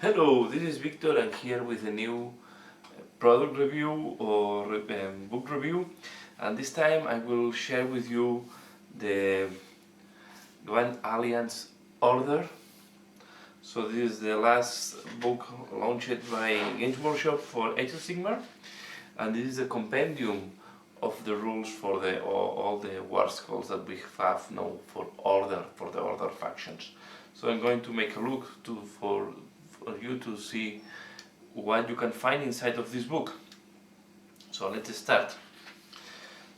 Hello, this is Victor. I'm here with a new product review or book review, and this time I will share with you the Grand Alliance Order. So this is the last book launched by Games Workshop for Age of Sigmar, and this is a compendium of the rules for all the war scrolls that we have now for the order factions. So I'm going to make a look for you to see what you can find inside of this book. So let's start.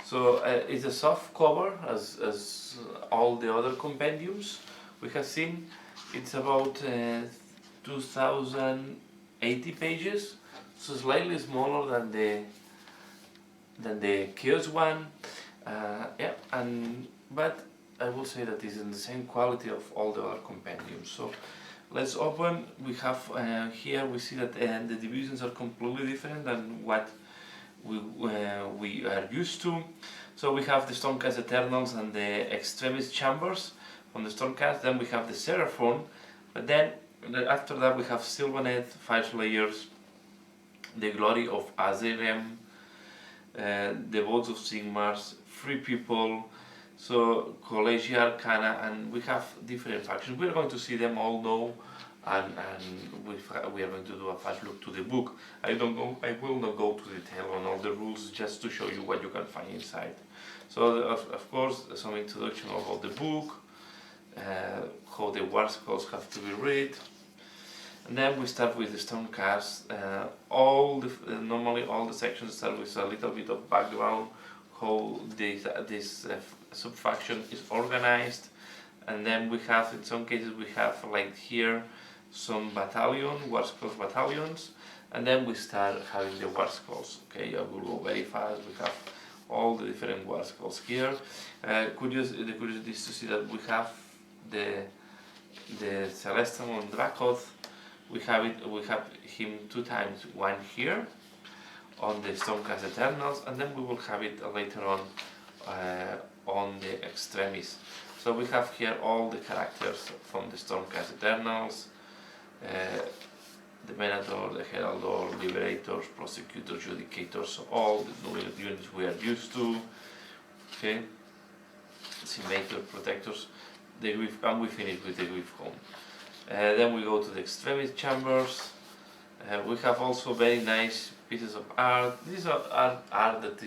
So it's a soft cover as all the other compendiums we have seen. It's about 2080 pages, so slightly smaller than the Chaos one. But I will say that it's in the same quality of all the other compendiums. So let's open. We have here we see that the divisions are completely different than what we are used to. So we have the Stormcast Eternals and the Extremis Chambers from the Stormcast. Then we have the Seraphon, but then after that we have Sylvaneth, 5 layers, the Glory of Azerem, the Votes of Sigmars, Free People, so Collegia Arcana, and we have different factions. We are going to see them all now, and we are going to do a fast look to the book. I will not go to detail on all the rules, just to show you what you can find inside. So of course some introduction about the book, how the war scrolls have to be read, and then we start with the Stormcast. Normally all the sections start with a little bit of background, how this subfaction is organized, and then we have, in some cases we have like here some war scrolls battalions, and then we start having the war scrolls. Okay, I will go very fast. We have all the different war scrolls here. The curiosity is to see that we have the Celestial on Dracoth. We have him 2 times, one here on the Stormcast Eternals, and then we will have it later on the Extremis. So we have here all the characters from the Stormcast Eternals, the Venator, the Heraldor, Liberators, Prosecutors, Judicators, so all the units we are used to. Okay, Simulator, Protectors, and we finish with the Grief Home. Then we go to the Extremis Chambers. We have also very nice pieces of art. These are art that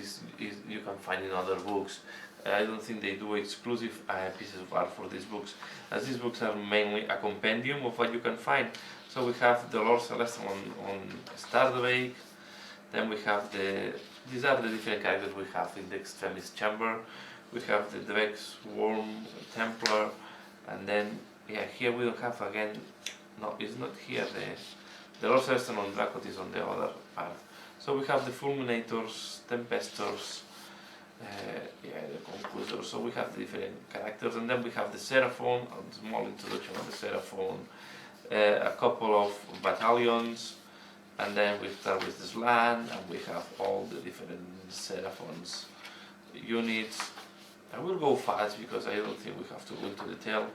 you can find in other books. I don't think they do exclusive pieces of art for these books, as these books are mainly a compendium of what you can find. So we have the Lord Celestial on Stardrake. Then we have these are the different characters we have in the Extremis Chamber. We have the Drex, Worm, Templar, and then here we don't have again. No, it's not here. The Lord Celestial on Dracoth is on the other part. So we have the Fulminators, Tempestors, the Concluders. So we have the different characters, and then we have the Seraphon, a small introduction of the Seraphon, a couple of battalions, and then we start with the Slan, and we have all the different Seraphons units. I will go fast because I don't think we have to go into detail.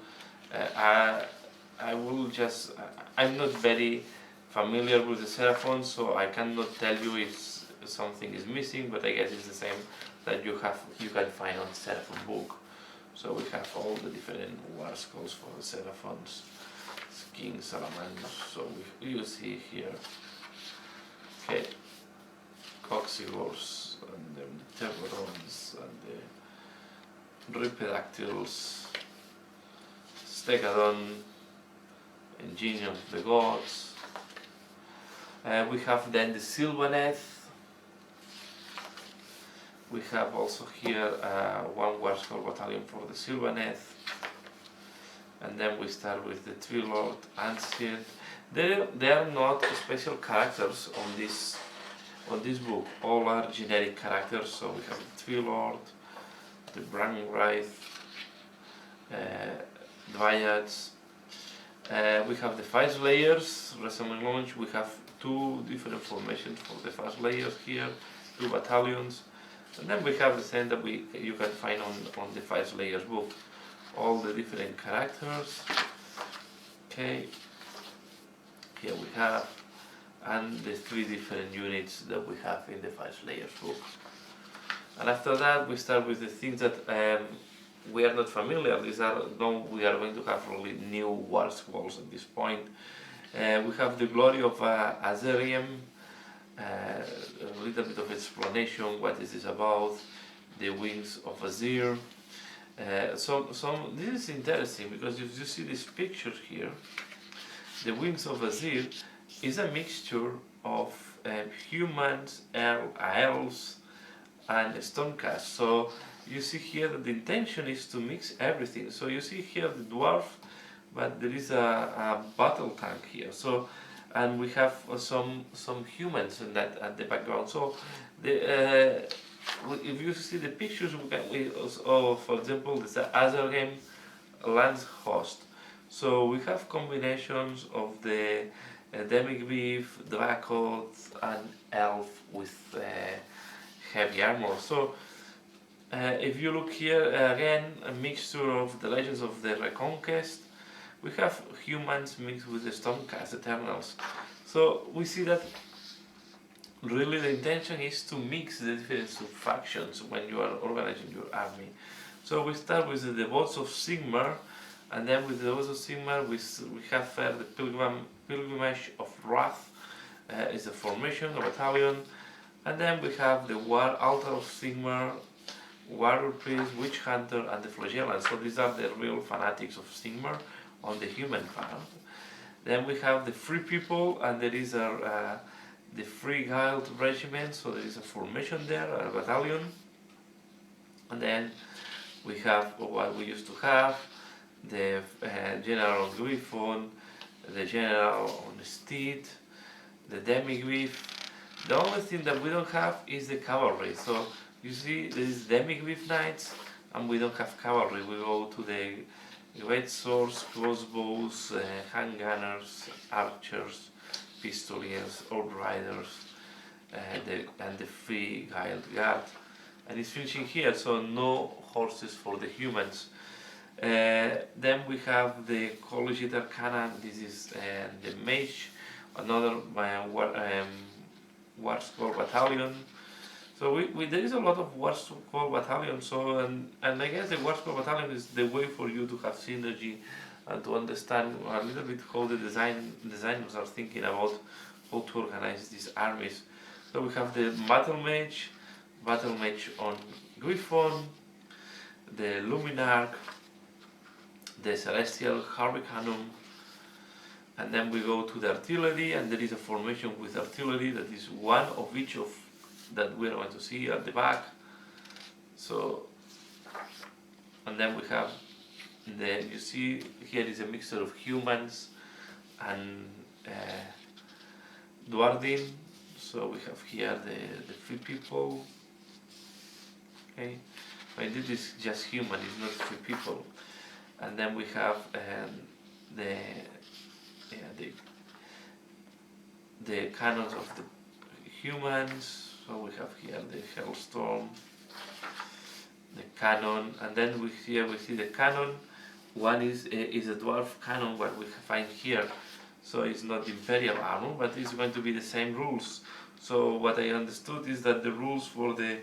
I'm not very familiar with the Seraphon, so I cannot tell you if something is missing, but I guess it's the same that you can find on Seraphon book. So we have all the different war scrolls for the Seraphons, Kings, Salamanders. So you see here, okay, Coxigors, and the Terrorons, and the Ripedactyls, Stegadon, Engine of the Gods. We have then the Sylvaneth. We have also here one war scroll battalion for the Sylvaneth. And then we start with the Trilord and Sid. They are not special characters on this book. All are generic characters. So we have the Trilord, the Brangwraith, Dryads. We have the 5 layers, recently launched. We have 2 different formations for the 5 layers here, 2 battalions. And then we have the same that you can find on the 5 layers book. All the different characters. Okay. here we have, and the 3 different units that we have in the 5 layers book. And after that we start with the things that we are not familiar. These are we are going to have really new war scrolls at this point. We have the glory of Azerium, a little bit of explanation, what is this about, the wings of Azir. This is interesting because if you see this picture here, the wings of Azir is a mixture of humans, elves, and Stormcast. So you see here that the intention is to mix everything. So you see here the dwarf, but there is a battle tank here. So, and we have some humans in that at the background. So if you see the pictures, for example, this is the Azergame Lance Host. So we have combinations of the Demigryph, Dracot, and Elf with heavy armor. So if you look here again, a mixture of the Legends of the Reconquest. We have humans mixed with the Stormcast Eternals. So we see that really the intention is to mix the different subfactions when you are organizing your army. So we start with the Devotees of Sigmar, and then with the Devotees of Sigmar we have the Pilgrimage of Wrath, is a formation, a battalion, and then we have the Altar of Sigmar, Warrior Priest, Witch Hunter, and the Flagellants. So these are the real fanatics of Sigmar on the human part. Then we have the Free People, and there is the Free Guild Regiment, so there is a formation there, a battalion. And then we have what we used to have, the General on Griffon, the General on Steed, the Demigryph. The only thing that we don't have is the Cavalry. So you see there is Demigryph Knights, and we don't have Cavalry. We go to the great swords, crossbows, handgunners, archers, pistoliers, outriders, and the Free Guild Guard. And it's finishing here, so no horses for the humans. Then we have the Collegiate Arcana. This is the Mage, another War Scroll Battalion. So there is a lot of War Scroll Battalion. So and I guess the War Scroll Battalion is the way for you to have synergy and to understand a little bit how the designers are thinking about how to organize these armies. So we have the Battle Mage on Griffon, the Luminarch, the Celestial Hurricanum, and then we go to the Artillery, and there is a formation with Artillery that is one of each of that we are going to see at the back. So, and then we have you see here is a mixture of humans and dwarven. So we have here the Free People. Okay, but this is just human, it's not Free People. And then we have the cannons of the humans. So we have here the Hellstorm, the cannon, and then we see the cannon. One is a dwarf cannon, what we find here. So it's not Imperial armor, but it's going to be the same rules. So what I understood is that the rules for the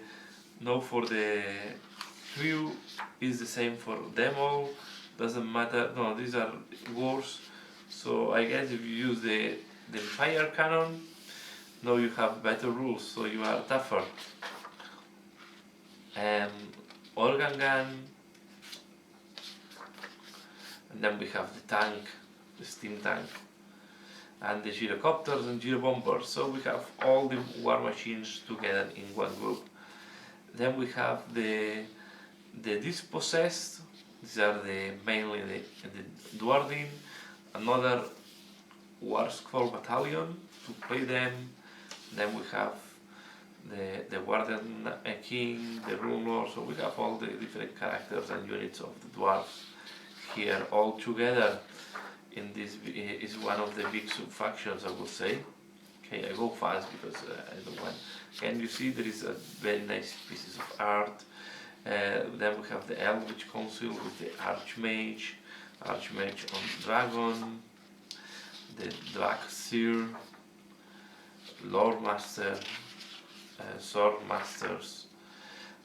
crew is the same for them all. Doesn't matter. No, these are wars. So I guess if you use the fire cannon, now you have better rules, so you are tougher. Organ gun, and then we have the tank, the steam tank, and the gyrocopters and gyrobombers. So we have all the war machines together in one group. Then we have the Dispossessed. These are mainly the dwarven. Another War Scroll Battalion to play them. Then we have the Warden King, the Ruler. So we have all the different characters and units of the dwarves here all together. In this is one of the big subfactions, I would say. Okay, I go fast because I don't want. Can you see there is a very nice pieces of art. Then we have the Elvish Council with the Archmage on Dragon, the Black Seer, Lord Master, Sword Masters.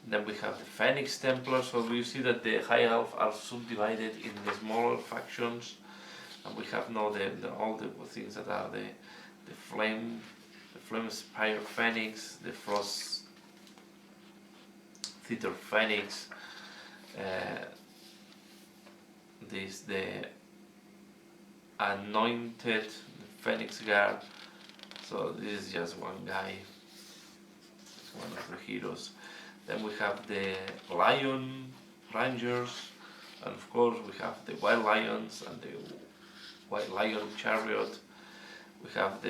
Then we have the Phoenix Templars. So you see that the High Elf are subdivided in the smaller factions, and we have now all the things that are the Flame Spire Phoenix, the Frost Theater Phoenix, the Anointed Phoenix Guard. So this is just one guy, one of the heroes. Then we have the Lion Rangers, and of course we have the White Lions and the White Lion Chariot. We have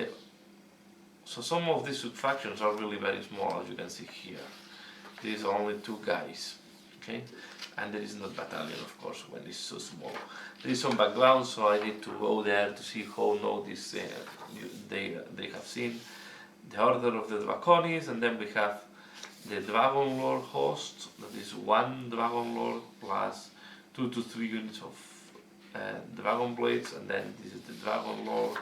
so some of these subfactions are really very small, as you can see here. These are only 2 guys, okay? And there is no battalion, of course, when it's so small. There is some background, so I need to go there to see how this they have seen the Order of the Draconis, and then we have the Dragon Lord host. That is 1 Dragon Lord plus 2 to 3 units of Dragon Blades, and then this is the Dragon Lord.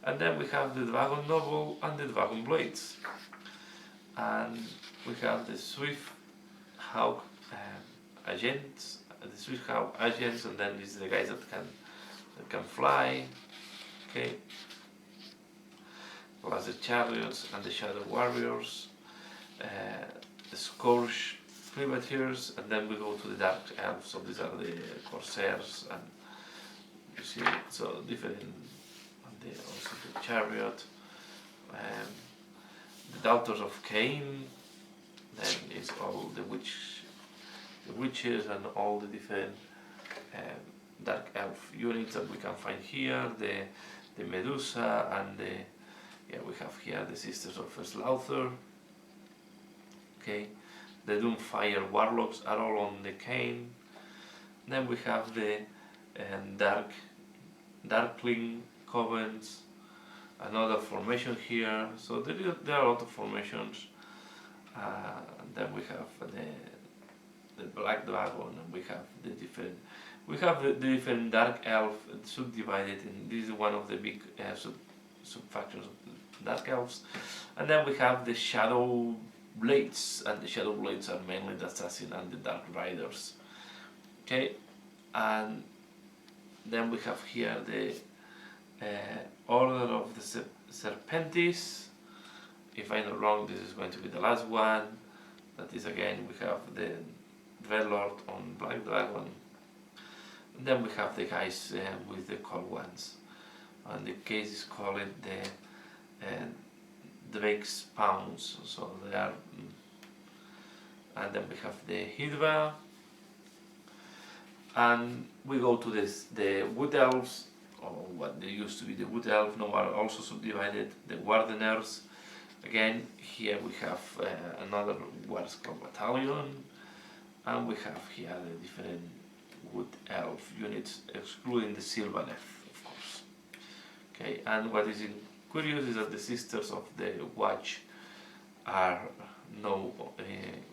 And then we have the Dragon Noble and the Dragon Blades. And we have the Swift Hawk agents, and then these are the guys that can fly. Okay. Plus the chariots and the shadow warriors, the scourge privateers, and then we go to the dark elves. So these are the corsairs, and you see so different. And also the chariot, the daughters of Cain. Then it's all the witches and all the different dark elf units that we can find here. The Medusa and we have here the Sisters of Slaughter. Okay, the Doomfire Warlocks are all on the Cain. Then we have the Darkling Covens, another formation here. So there are a lot of formations. And then we have the Black Dragon, and we have the different Dark Elf subdivided, and this is one of the big subfactions of Dark Elves. And then we have the Shadow Blades, and the Shadow Blades are mainly the Assassin and the Dark Riders. Okay, and then we have here the Order of the Serpentis. If I'm not wrong, this is going to be the last one. That is, again, we have the Dreadlord on Black Dragon. And then we have the guys with the cold ones. And the case is called the Drake's Pounds. So they are. And then we have the Hydra. And we go to the Wood Elves, or what they used to be the Wood Elf, now are also subdivided, the Wardeners. Again, here we have another Warsclaw battalion, and we have here the different Wood Elf units, excluding the Sylvaneth, of course. Okay, and what is curious is that the Sisters of the Watch are now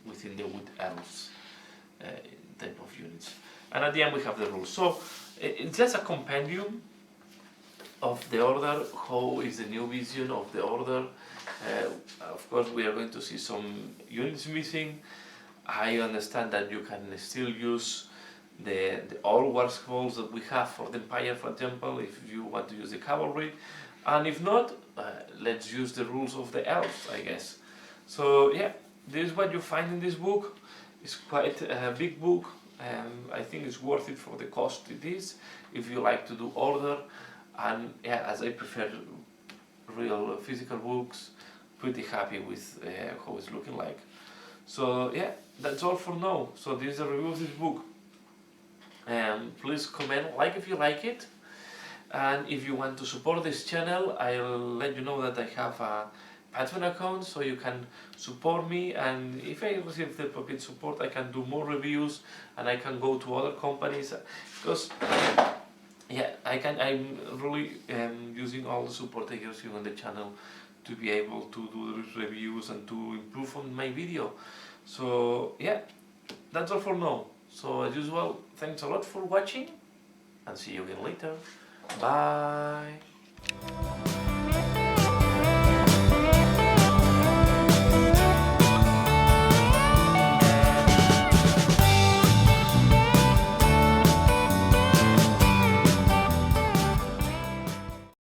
within the Wood Elves type of units. And at the end we have the rules. So it's just a compendium of the order, how is the new vision of the order. Of course we are going to see some units missing. I understand that you can still use the old war scrolls that we have for the Empire, for example, if you want to use the cavalry. And if not, let's use the rules of the elves, I guess. So yeah, this is what you find in this book. It's quite a big book. I think it's worth it for the cost it is, if you like to do order. And yeah, as I prefer real physical books, pretty happy with how it's looking like. So yeah, that's all for now. So this is a review of this book. Please comment, like if you like it. And if you want to support this channel, I'll let you know that I have a Patreon account, so you can support me, and if I receive the appropriate support, I can do more reviews and I can go to other companies, because yeah, I'm really using all the support I receive on the channel to be able to do the reviews and to improve on my video. So yeah, that's all for now. So as usual, thanks a lot for watching, and see you again later. Bye.